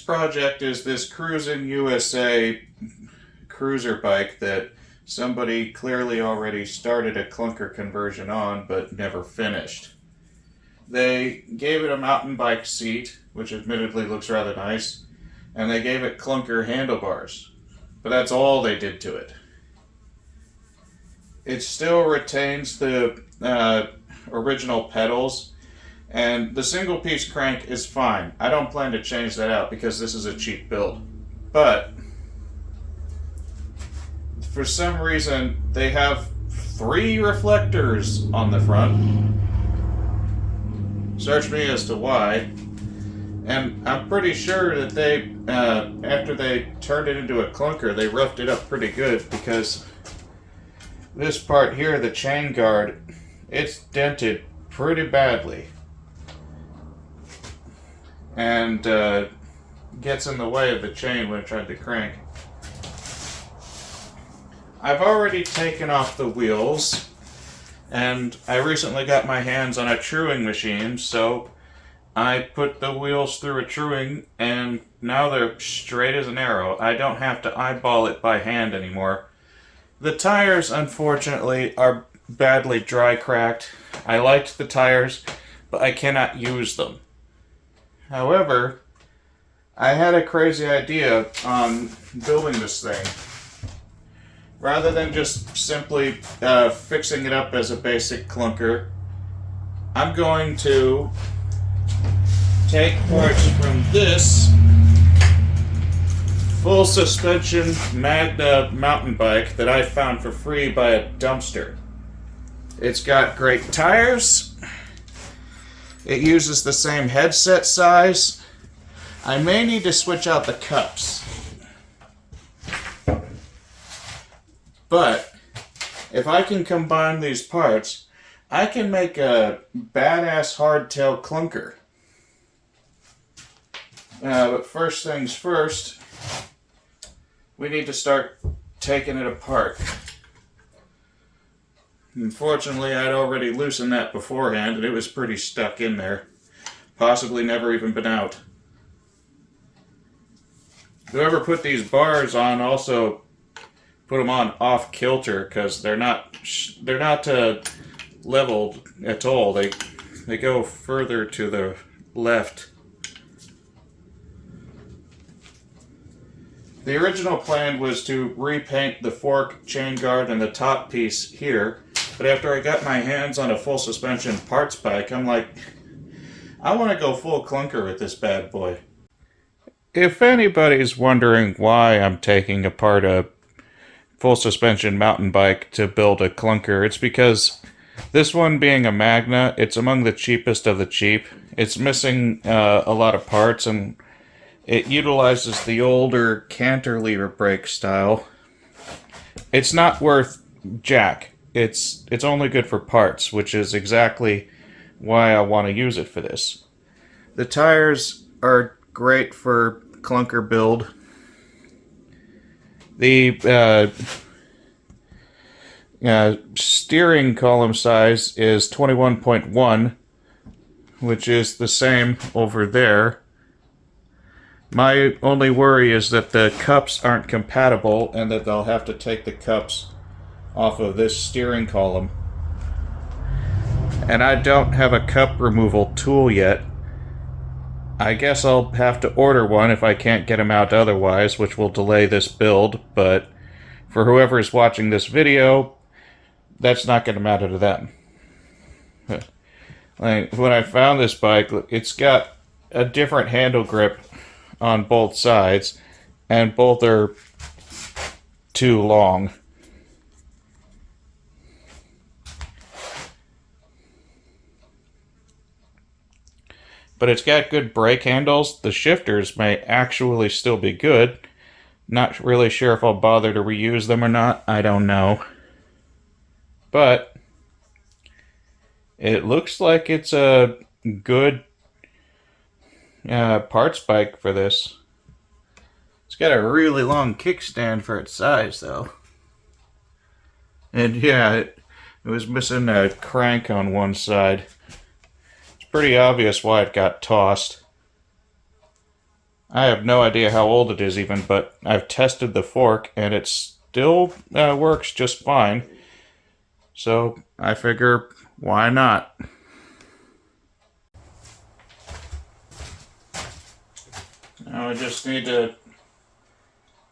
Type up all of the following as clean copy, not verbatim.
next project is this Cruisin USA cruiser bike that somebody clearly already started a Klunker conversion on but never finished. They gave it a mountain bike seat, which admittedly looks rather nice, and they gave it Klunker handlebars. But that's all they did to it. It still retains the original pedals, and the single piece crank is fine. I don't plan to change that out because this is a cheap build. But for some reason they have 3 reflectors on the front. Search me as to why. And I'm pretty sure that they, after they turned it into a Klunker, they roughed it up pretty good, because this part here, the chain guard, it's dented pretty badly. And gets in the way of the chain when I tried to crank. I've already taken off the wheels, and I recently got my hands on a truing machine, so I put the wheels through a truing, and now they're straight as an arrow. I don't have to eyeball it by hand anymore. The tires, unfortunately, are badly dry cracked. I liked the tires, but I cannot use them. However, I had a crazy idea on building this thing. Rather than just simply fixing it up as a basic Klunker, I'm going to take parts from this full suspension Magna mountain bike that I found for free by a dumpster. It's got great tires. It uses the same headset size. I may need to switch out the cups. But if I can combine these parts, I can make a badass hardtail Klunker. But first things first, we need to start taking it apart. Unfortunately, I'd already loosened that beforehand, and it was pretty stuck in there. Possibly never even been out. Whoever put these bars on also put them on off kilter, because they're not leveled at all. They go further to the left. The original plan was to repaint the fork, chain guard, and the top piece here, but after I got my hands on a full suspension parts bike, I'm like, I want to go full Klunker with this bad boy. If anybody's wondering why I'm taking apart a full suspension mountain bike to build a Klunker, it's because this one, being a Magna, it's among the cheapest of the cheap. It's missing a lot of parts, and it utilizes the older cantilever brake style. It's not worth jack. It's only good for parts, which is exactly why I want to use it for this. The tires are great for Klunker build. The steering column size is 21.1, which is the same over there. My only worry is that the cups aren't compatible, and that they'll have to take the cups off of this steering column. And I don't have a cup removal tool yet. I guess I'll have to order one if I can't get them out otherwise, which will delay this build, but for whoever is watching this video, that's not going to matter to them. Like, when I found this bike, it's got a different handle grip on both sides, and both are too long. But it's got good brake handles. The shifters may actually still be good. Not really sure if I'll bother to reuse them or not. I don't know. But it looks like it's a good parts bike for this. It's got a really long kickstand for its size, though. And yeah, it was missing a crank on one side. It's pretty obvious why it got tossed. I have no idea how old it is even, but I've tested the fork and it still works just fine. So I figure, why not? Now I just need to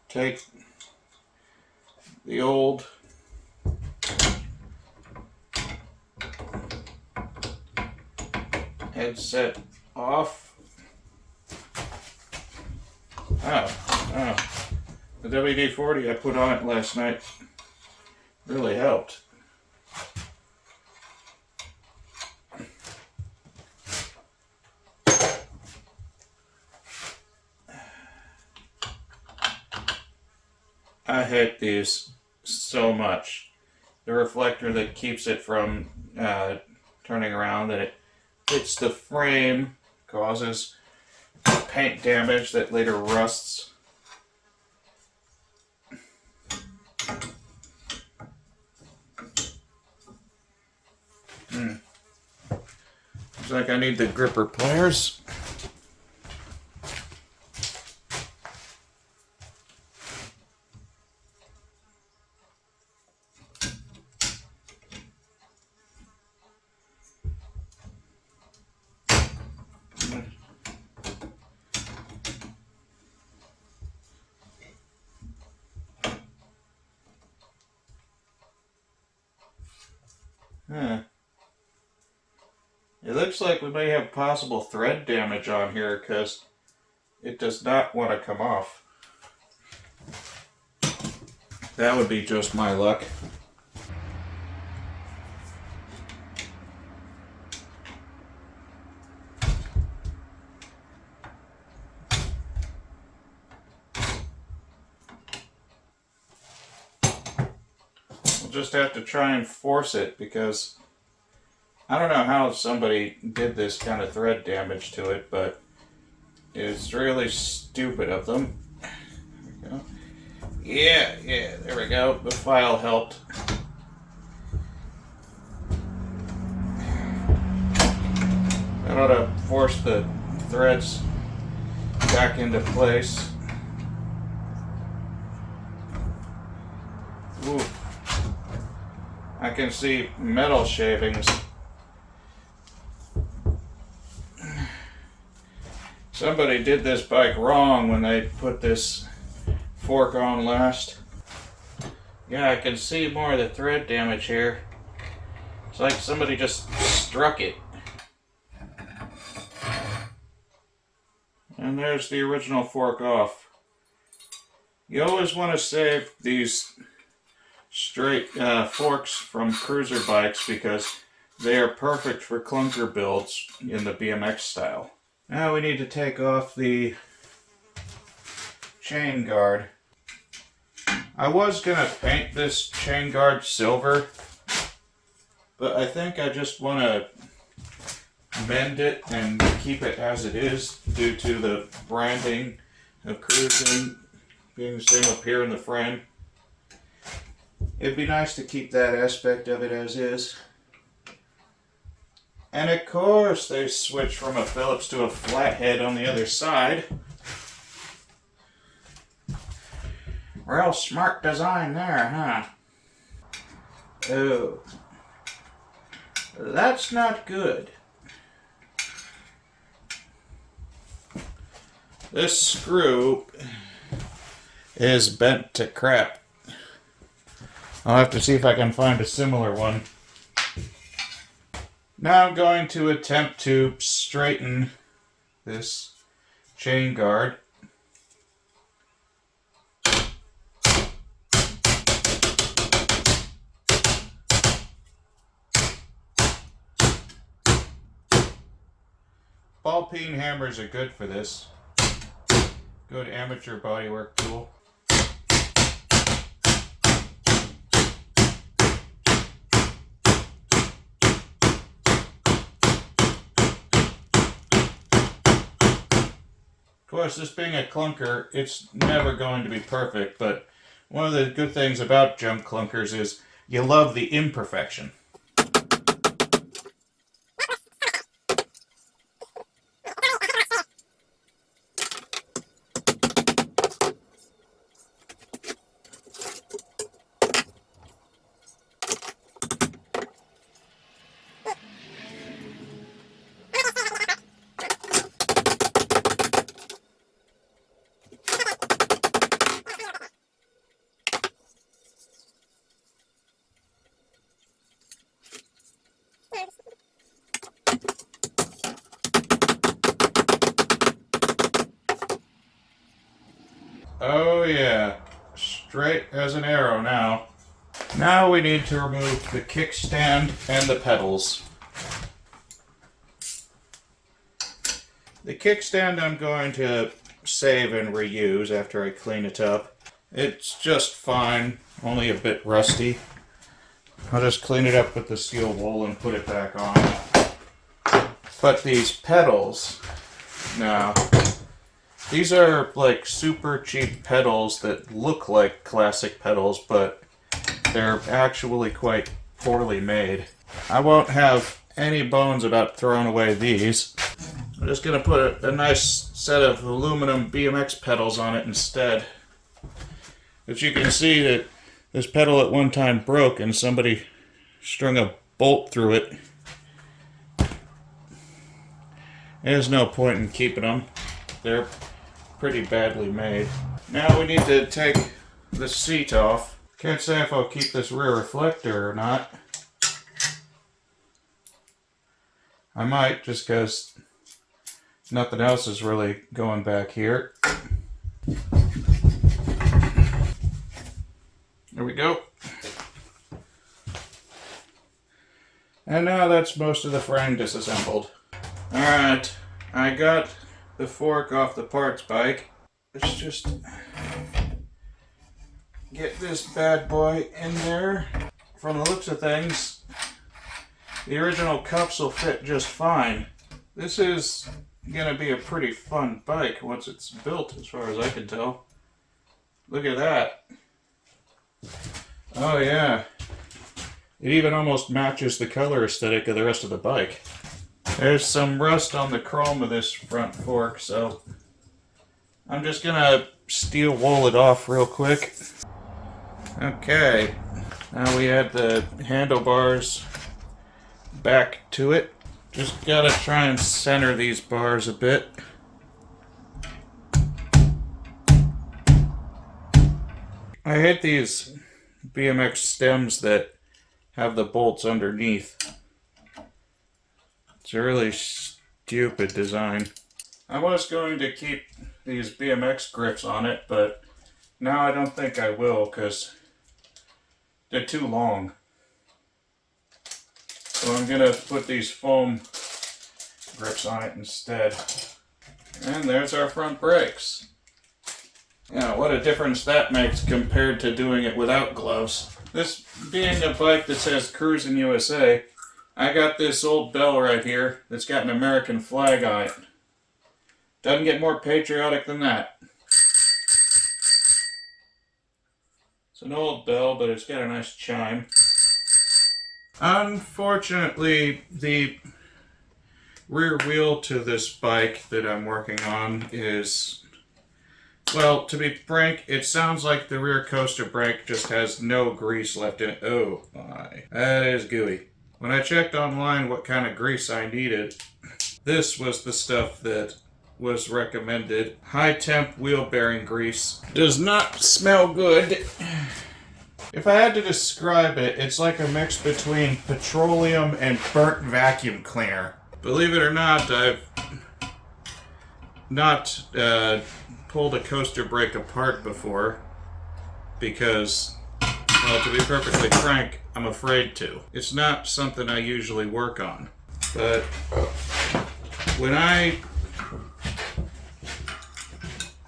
take the old headset off. Oh. The WD-40 I put on it last night really helped. I hate these so much. The reflector that keeps it from turning around, that it hits the frame, causes paint damage that later rusts. Looks like I need the gripper pliers. It looks like we may have possible thread damage on here because it does not want to come off. That would be just my luck. We'll just have to try and force it because I don't know how somebody did this kind of thread damage to it, but it's really stupid of them. There we go. Yeah, there we go. The file helped. That ought to force the threads back into place. Ooh. I can see metal shavings. Somebody did this bike wrong when they put this fork on last. Yeah, I can see more of the thread damage here. It's like somebody just struck it. And there's the original fork off. You always want to save these straight forks from cruiser bikes because they are perfect for clunker builds in the BMX style. Now we need to take off the chain guard. I was gonna paint this chain guard silver, but I think I just want to mend it and keep it as it is due to the branding of Cruisin being the same up here in the frame. It'd be nice to keep that aspect of it as is. And of course they switched from a Phillips to a flathead on the other side. Real smart design there, huh? Oh. That's not good. This screw is bent to crap. I'll have to see if I can find a similar one. Now I'm going to attempt to straighten this chain guard. Ball peen hammers are good for this. Good amateur bodywork tool. Of course, this being a clunker, it's never going to be perfect, but one of the good things about jump clunkers is you love the imperfection. as an arrow now. Now we need to remove the kickstand and the pedals. The kickstand I'm going to save and reuse after I clean it up. It's just fine, only a bit rusty. I'll just clean it up with the steel wool and put it back on. But these pedals, now, these are like super cheap pedals that look like classic pedals, but they're actually quite poorly made. I won't have any bones about throwing away these. I'm just going to put a nice set of aluminum BMX pedals on it instead. But you can see that this pedal at one time broke and somebody strung a bolt through it. There's no point in keeping them. They're pretty badly made. Now we need to take the seat off. Can't say if I'll keep this rear reflector or not. I might, just because nothing else is really going back here. There we go. And now that's most of the frame disassembled. Alright, I got the fork off the parts bike. Let's just get this bad boy in there. From the looks of things, the original cups will fit just fine. This is gonna be a pretty fun bike once it's built, as far as I can tell. Look at that. Oh yeah. It even almost matches the color aesthetic of the rest of the bike. There's some rust on the chrome of this front fork, so I'm just gonna steel wool it off real quick. Okay, now we add the handlebars back to it. Just gotta try and center these bars a bit. I hate these BMX stems that have the bolts underneath. It's a really stupid design. I was going to keep these BMX grips on it, but now I don't think I will because they're too long. So I'm gonna put these foam grips on it instead. And there's our front brakes. Yeah, what a difference that makes compared to doing it without gloves. This being a bike that says Cruisin USA, I got this old bell right here that's got an American flag on it. Doesn't get more patriotic than that. It's an old bell, but it's got a nice chime. Unfortunately, the rear wheel to this bike that I'm working on is, well, to be frank, it sounds like the rear coaster brake just has no grease left in it. Oh my, that is gooey. When I checked online what kind of grease I needed, this was the stuff that was recommended. High temp wheel bearing grease. Does not smell good. If I had to describe it, it's like a mix between petroleum and burnt vacuum cleaner. Believe it or not, I've not pulled a coaster brake apart before because, well, to be perfectly frank, I'm afraid to. It's not something I usually work on. But when I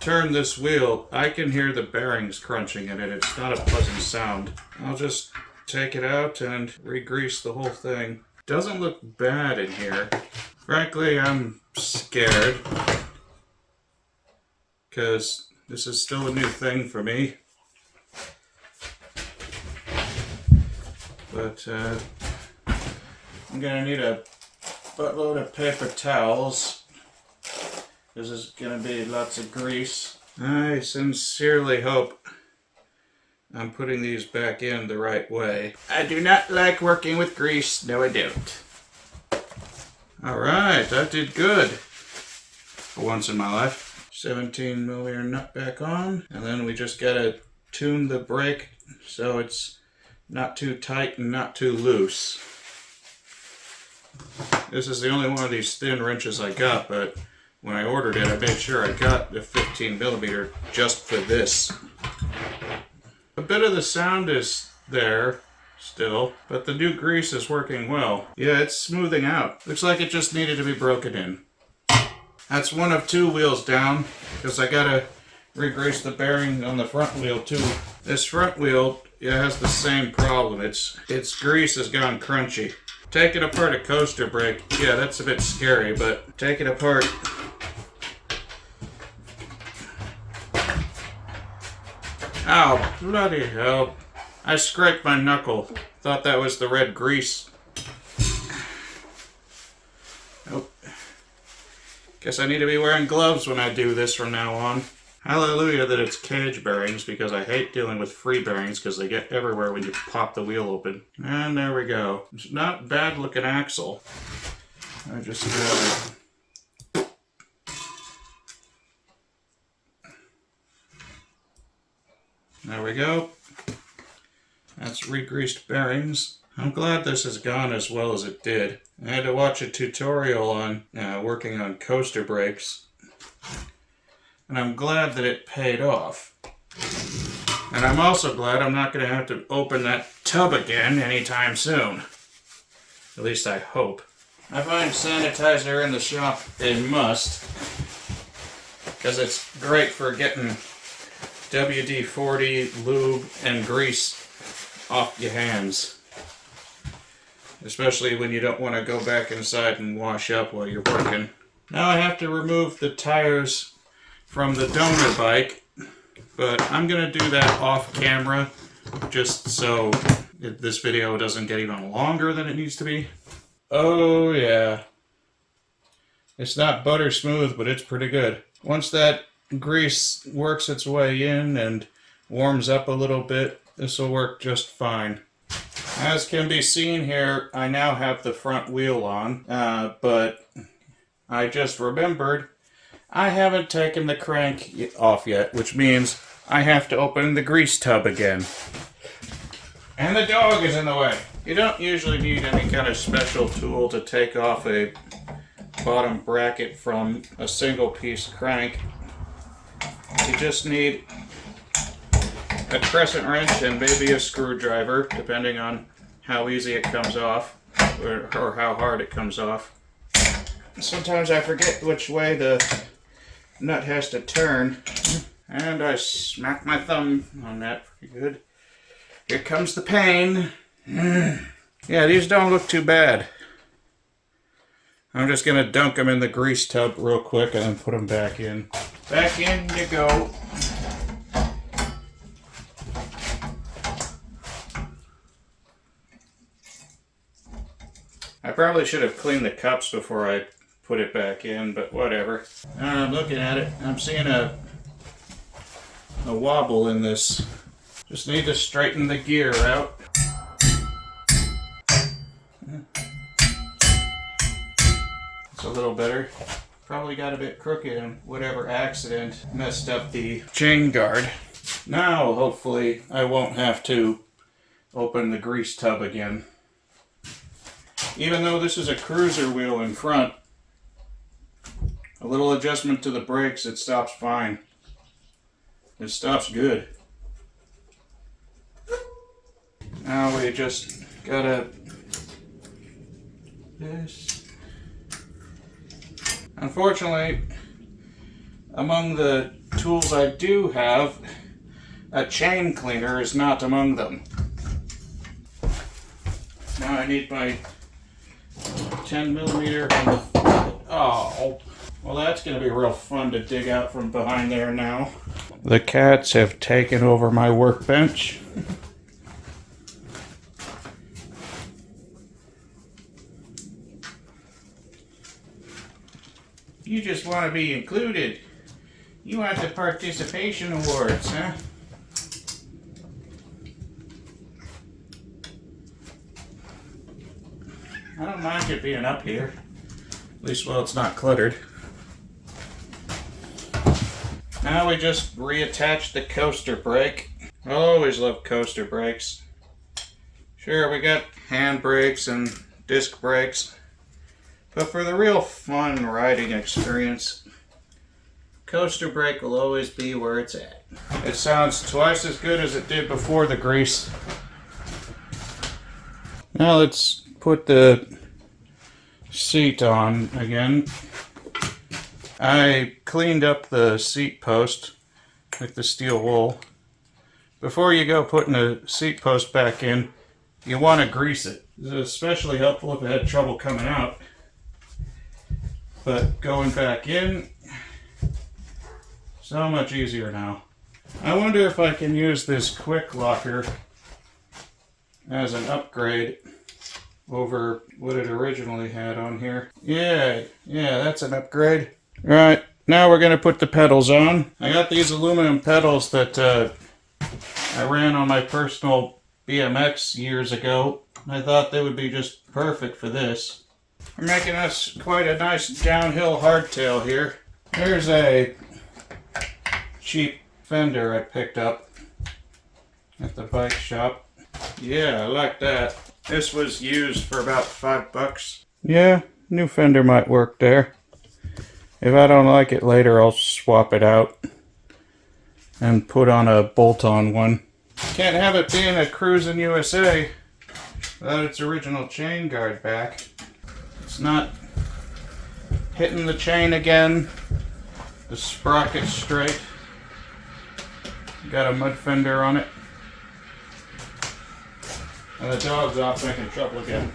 turn this wheel, I can hear the bearings crunching in it. It's not a pleasant sound. I'll just take it out and re-grease the whole thing. Doesn't look bad in here. Frankly, I'm scared because this is still a new thing for me. But I'm gonna need a buttload of paper towels. This is gonna be lots of grease. I sincerely hope I'm putting these back in the right way. I do not like working with grease. No, I don't. Alright, that did good. For once in my life. 17mm nut back on. And then we just gotta tune the brake so it's not too tight and not too loose. This is the only one of these thin wrenches I got, but when I ordered it, I made sure I got the 15mm just for this. A bit of the sound is there still, but the new grease is working well. Yeah, it's smoothing out. Looks like it just needed to be broken in. That's one of two wheels down, because I gotta re-grease the bearing on the front wheel too. This front wheel, it has the same problem. Its grease has gone crunchy. Taking apart a coaster brake, yeah, that's a bit scary, but take it apart. Ow, bloody hell. I scraped my knuckle. Thought that was the red grease. Nope. Guess I need to be wearing gloves when I do this from now on. Hallelujah that it's cage bearings, because I hate dealing with free bearings because they get everywhere when you pop the wheel open. And there we go. It's not bad looking axle. I just there we go. That's re-greased bearings. I'm glad this has gone as well as it did. I had to watch a tutorial on working on coaster brakes, and I'm glad that it paid off. And I'm also glad I'm not going to have to open that tub again anytime soon. At least I hope. I find sanitizer in the shop a must, because it's great for getting WD-40, lube, and grease off your hands. Especially when you don't want to go back inside and wash up while you're working. Now I have to remove the tires from the donor bike, but I'm going to do that off camera just so this video doesn't get even longer than it needs to be. Oh yeah. It's not butter smooth, but it's pretty good. Once that grease works its way in and warms up a little bit, this will work just fine. As can be seen here, I now have the front wheel on, but I just remembered I haven't taken the crank off yet, which means I have to open the grease tub again. And the dog is in the way. You don't usually need any kind of special tool to take off a bottom bracket from a single piece crank. You just need a crescent wrench and maybe a screwdriver, depending on how easy it comes off or how hard it comes off. Sometimes I forget which way the nut has to turn, and I smack my thumb on that pretty good. Here comes the pain. Yeah, these don't look too bad. I'm just gonna dunk them in the grease tub real quick and then put them back in. Back in you go. I probably should have cleaned the cups before I put it back in, but whatever. I'm looking at it. I'm seeing a wobble in this. Just need to straighten the gear out. It's a little better. Probably got a bit crooked and whatever accident messed up the chain guard. Now, hopefully, I won't have to open the grease tub again. Even though this is a cruiser wheel in front, a little adjustment to the brakes, it stops fine. It stops good. Now we just gotta this. Unfortunately, among the tools I do have, a chain cleaner is not among them. Now I need my 10mm on the... Oh, well that's going to be real fun to dig out from behind there now. The cats have taken over my workbench. You just want to be included. You want the participation awards, huh? I don't mind it being up here. At least while it's not cluttered. Now we just reattach the coaster brake. I always love coaster brakes. Sure, we got hand brakes and disc brakes. But for the real fun riding experience, Coaster brake will always be where it's at. It sounds twice as good as it did before the grease. Now let's put the seat on again. I cleaned up the seat post with the steel wool. Before you go putting the seat post back in, you want to grease it. This is especially helpful if it had trouble coming out. But going back in, so much easier now. I wonder if I can use this quick locker as an upgrade over what it originally had on here. Yeah, that's an upgrade. Right, now we're gonna put the pedals on. I got these aluminum pedals that I ran on my personal BMX years ago. I thought they would be just perfect for this. We're making us quite a nice downhill hardtail here. Here's a cheap fender I picked up at the bike shop. Yeah, I like that. This was used for about $5. Yeah, new fender might work there. If I don't like it later, I'll swap it out and put on a bolt-on one. Can't have it being a Cruisin USA without its original chain guard back. It's not hitting the chain again. The sprocket's straight. Got a mud fender on it. And the dog's off making trouble again.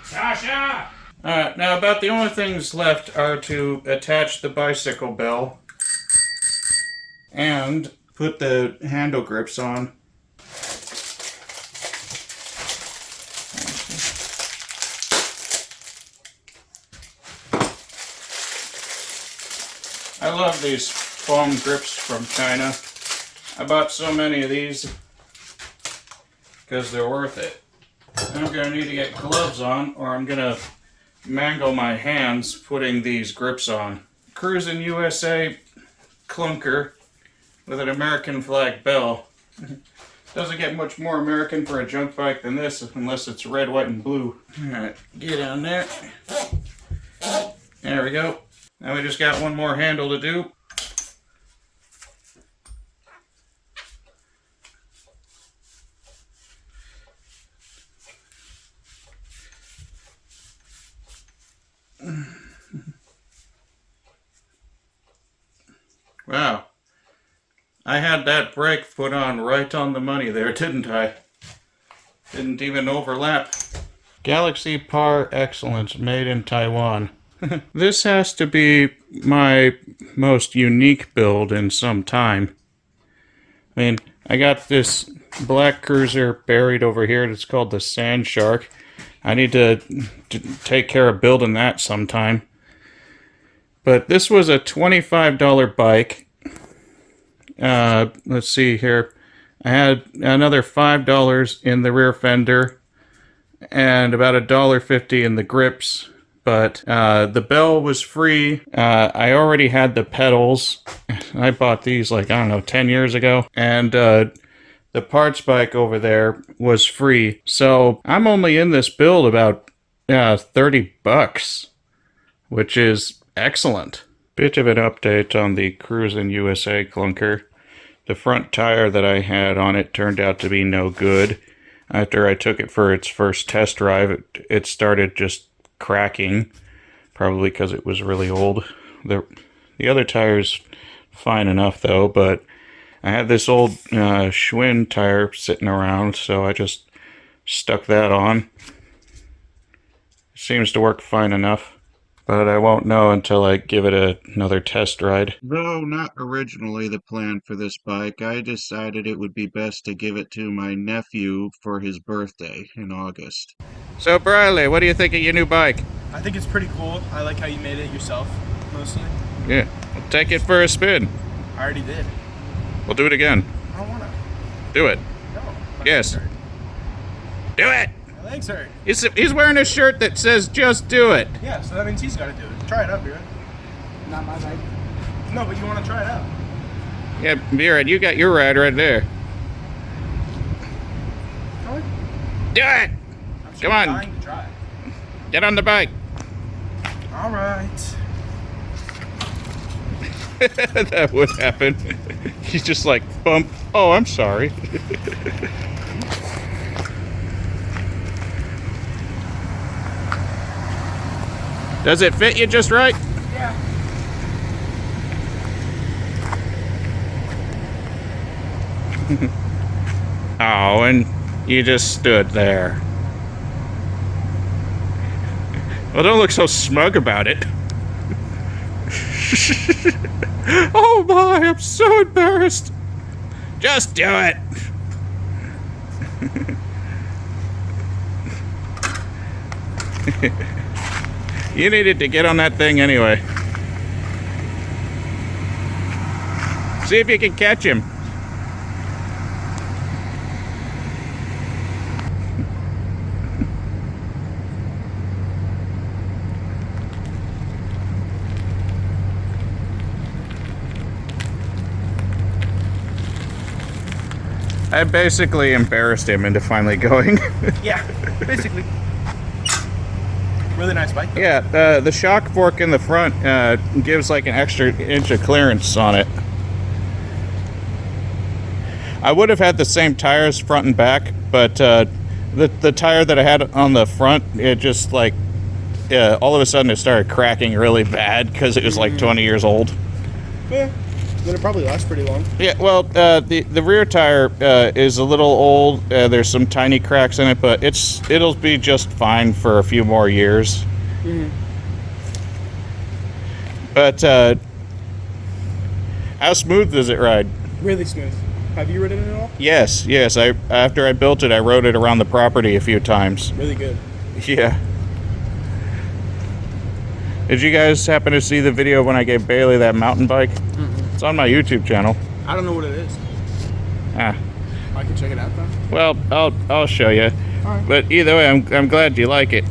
Sasha! Alright, now about the only things left are to attach the bicycle bell and put the handle grips on. I love these foam grips from China. I bought so many of these because they're worth it. I'm going to need to get gloves on or I'm going to mangle my hands putting these grips on. Cruisin USA Klunker with an American flag bell. Doesn't get much more American for a junk bike than this unless it's red, white, and blue. Alright, get on there. There we go. Now we just got one more handle to do. Wow. I had that brake put on right on the money there, didn't I? Didn't even overlap. Galaxy Par Excellence, made in Taiwan. This has to be my most unique build in some time. I mean, I got this black cruiser buried over here. It's called the Sand Shark. I need to take care of building that sometime. But this was a $25 bike. Let's see here. I had another $5 in the rear fender and about $1.50 in the grips. But the bell was free. I already had the pedals. I bought these like, I don't know, 10 years ago. And the parts bike over there was free. So I'm only in this build about $30, which is excellent. Bit of an update on the Cruisin USA Klunker. The front tire that I had on it turned out to be no good. After I took it for its first test drive, it started just cracking, probably because it was really old. The other tire's fine enough though, but I had this old Schwinn tire sitting around, so I just stuck that on. It seems to work fine enough, but I won't know until I give it another test ride. Though not originally the plan for this bike, I decided it would be best to give it to my nephew for his birthday in August. So Briley, what do you think of your new bike? I think it's pretty cool. I like how you made it yourself, mostly. Yeah, we'll take it for a spin. I already did. We'll do it again. I don't want to. Do it. No. Yes. Do it! My legs hurt. He's wearing a shirt that says just do it. Yeah, so that means he's got to do it. Try it out, Beard. Not my bike. No, but you want to try it out. Yeah, Beard, you got your ride right there. Come on. Do it! Come on. Dying to try. Get on the bike. All right. That would happen. He's just like, bump. Oh, I'm sorry. Does it fit you just right? Yeah. Oh, and you just stood there. Well, don't look so smug about it. Oh my, I'm so embarrassed. Just do it. You needed to get on that thing anyway. See if you can catch him. I basically embarrassed him into finally going. Yeah, basically. Really nice bike though. Yeah, the shock fork in the front gives like an extra inch of clearance on it. I would have had the same tires front and back, but the tire that I had on the front, it just like all of a sudden it started cracking really bad because it was like 20 years old. Yeah, then it probably lasts pretty long. Yeah, well, the rear tire is a little old. There's some tiny cracks in it, but it'll be just fine for a few more years. Mm-hmm. But how smooth does it ride? Really smooth. Have you ridden it at all? Yes. After I built it, I rode it around the property a few times. Really good. Yeah. Did you guys happen to see the video when I gave Bailey that mountain bike? Mm-mm. It's on my YouTube channel. I don't know what it is. Ah. I can check it out though. Well, I'll show you. All right. But either way, I'm glad you like it.